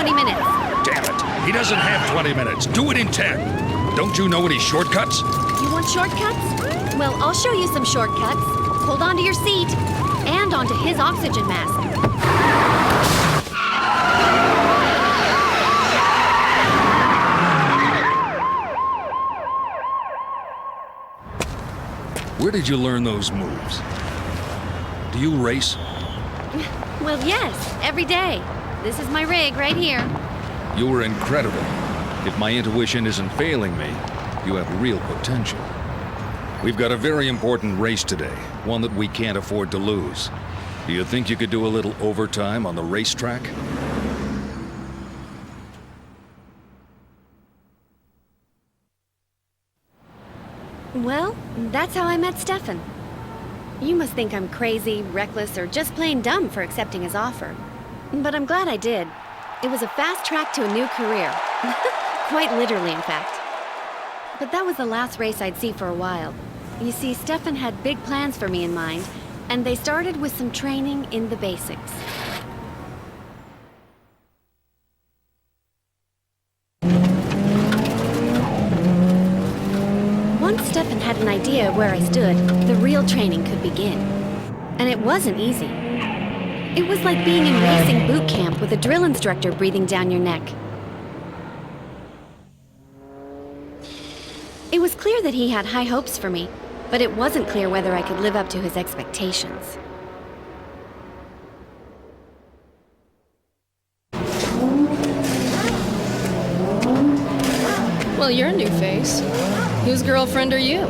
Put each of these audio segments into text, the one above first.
20 minutes. Damn it. He doesn't have 20 minutes. Do it in 10. Don't you know any shortcuts? You want shortcuts? Well, I'll show you some shortcuts. Hold on to your seat and onto his oxygen mask. Where did you learn those moves? Do you race? Well, yes, every day. This is my rig right here. You were incredible. If my intuition isn't failing me, you have real potential. We've got a very important race today, one that we can't afford to lose. Do you think you could do a little overtime on the racetrack? Well, that's how I met Stefan. You must think I'm crazy, reckless, or just plain dumb for accepting his offer. But I'm glad I did. It was a fast track to a new career. Quite literally, in fact. But that was the last race I'd see for a while. You see, Stefan had big plans for me in mind, and they started with some training in the basics. Once Stefan had an idea of where I stood, the real training could begin. And it wasn't easy. It was like being in racing boot camp with a drill instructor breathing down your neck. It was clear that he had high hopes for me, but it wasn't clear whether I could live up to his expectations. Well, you're a new face. Whose girlfriend are you?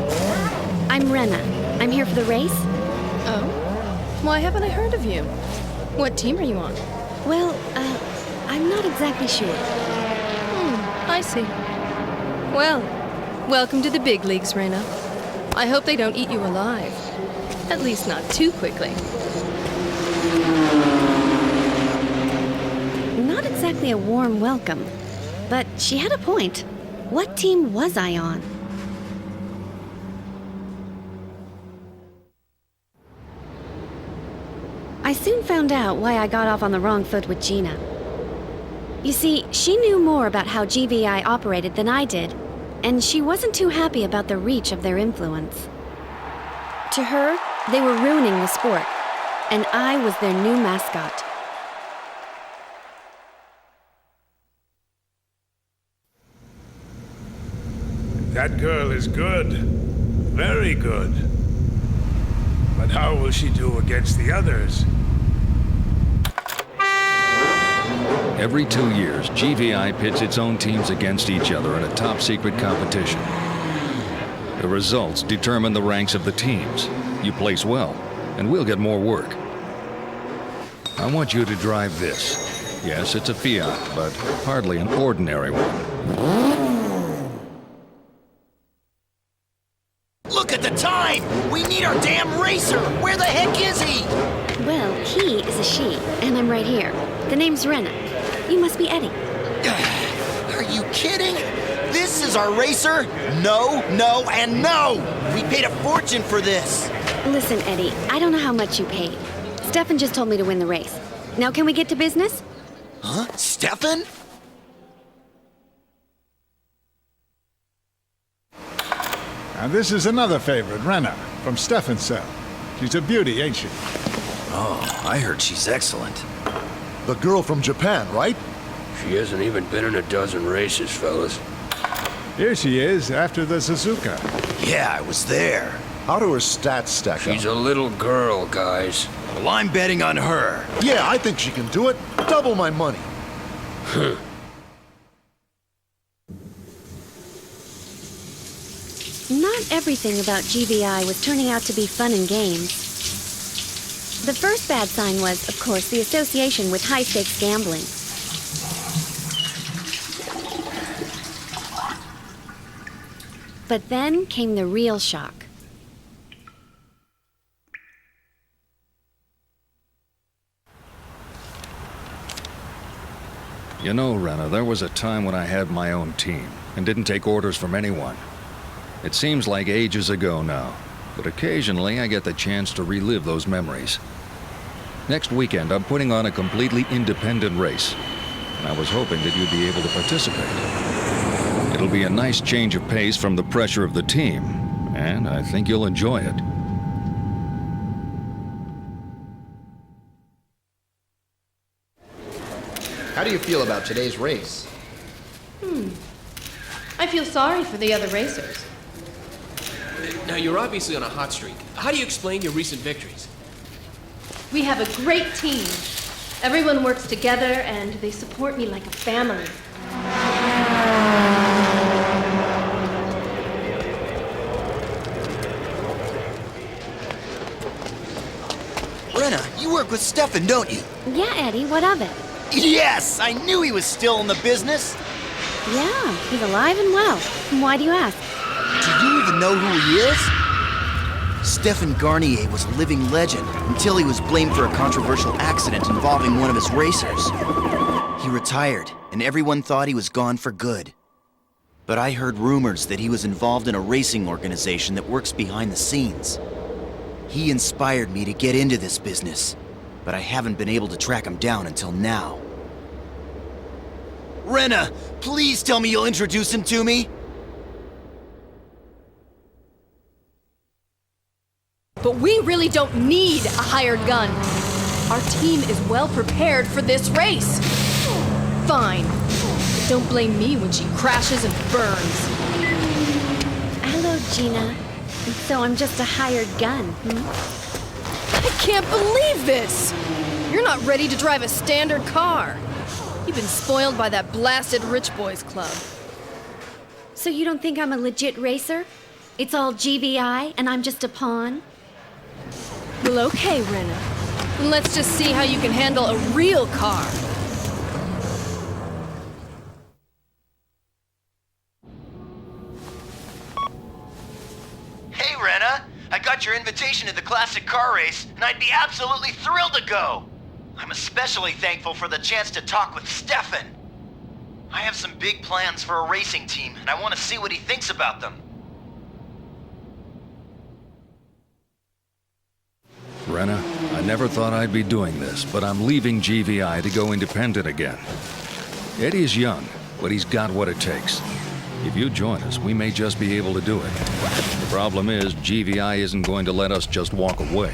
I'm Rena. I'm here for the race. Oh? Why haven't I heard of you? What team are you on? Well, I'm not exactly sure. I see. Well, welcome to the big leagues, Rena. I hope they don't eat you alive. At least not too quickly. Not exactly a warm welcome, but she had a point. What team was I on? I soon found out why I got off on the wrong foot with Gina. You see, she knew more about how GVI operated than I did, and she wasn't too happy about the reach of their influence. To her, they were ruining the sport, and I was their new mascot. That girl is good. Very good. But how will she do against the others? Every 2 years, GVI pits its own teams against each other in a top-secret competition. The results determine the ranks of the teams. You place well, and we'll get more work. I want you to drive this. Yes, it's a Fiat, but hardly an ordinary one. Look at the time! We need our damn racer! Where the heck is he? Well, he is a she, and I'm right here. The name's Rena. You must be Eddie. Are you kidding? This is our racer? No, no, and no! We paid a fortune for this! Listen, Eddie, I don't know how much you paid. Stefan just told me to win the race. Now can we get to business? Huh? Stefan? And this is another favorite, Rena, from Stefan's cell. She's a beauty, ain't she? Oh, I heard she's excellent. The girl from Japan, right? She hasn't even been in a dozen races, fellas. Here she is, after the Suzuka. Yeah, I was there. How do her stats stack up? She's a little girl, guys. Well, I'm betting on her. Yeah, I think she can do it. Double my money. Not everything about GVI was turning out to be fun and games. The first bad sign was, of course, the association with high-stakes gambling. But then came the real shock. You know, Rena, there was a time when I had my own team and didn't take orders from anyone. It seems like ages ago now, but occasionally I get the chance to relive those memories. Next weekend, I'm putting on a completely independent race. and I was hoping that you'd be able to participate. It'll be a nice change of pace from the pressure of the team, and I think you'll enjoy it. How do you feel about today's race? I feel sorry for the other racers. Now, you're obviously on a hot streak. How do you explain your recent victories? We have a great team. Everyone works together and they support me like a family. Rena, you work with Stefan, don't you? Yeah, Eddie, what of it? Yes! I knew he was still in the business! Yeah, he's alive and well. Why do you ask? Do you even know who he is? Stefan Garnier was a living legend until he was blamed for a controversial accident involving one of his racers. He retired, and everyone thought he was gone for good. But I heard rumors that he was involved in a racing organization that works behind the scenes. He inspired me to get into this business, but I haven't been able to track him down until now. Rena, please tell me you'll introduce him to me? But we really don't need a hired gun. Our team is well prepared for this race. Fine. But don't blame me when she crashes and burns. Hello, Gina. So I'm just a hired gun, I can't believe this! You're not ready to drive a standard car. You've been spoiled by that blasted rich boys club. So you don't think I'm a legit racer? It's all GVI and I'm just a pawn? Well, okay, Rena. Then let's just see how you can handle a real car. Hey, Rena! I got your invitation to the classic car race, and I'd be absolutely thrilled to go! I'm especially thankful for the chance to talk with Stefan. I have some big plans for a racing team, and I want to see what he thinks about them. Rena, I never thought I'd be doing this, but I'm leaving GVI to go independent again. Eddie's young, but he's got what it takes. If you join us, we may just be able to do it. The problem is, GVI isn't going to let us just walk away.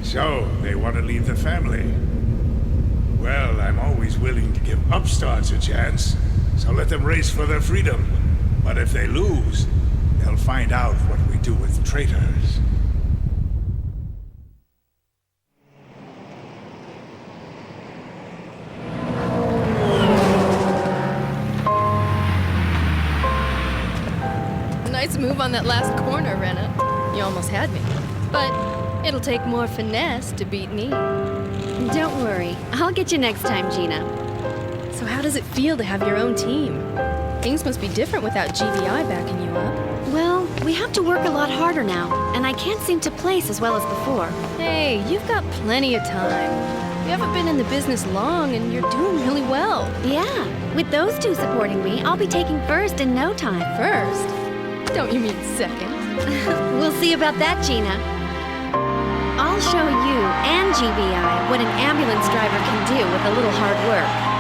So, they want to leave the family. Well, I'm always willing to give upstarts a chance, so let them race for their freedom. But if they lose, they'll find out what we do with traitors. Nice move on that last corner, Rena. You almost had me. But it'll take more finesse to beat me. Don't worry. I'll get you next time, Gina. So how does it feel to have your own team? Things must be different without GVI backing you up. Well, we have to work a lot harder now, and I can't seem to place as well as before. Hey, you've got plenty of time. You haven't been in the business long, and you're doing really well. Yeah, with those two supporting me, I'll be taking first in no time. First? Don't you mean second? We'll see about that, Gina. I'll show you and GVI what an ambulance driver can do with a little hard work.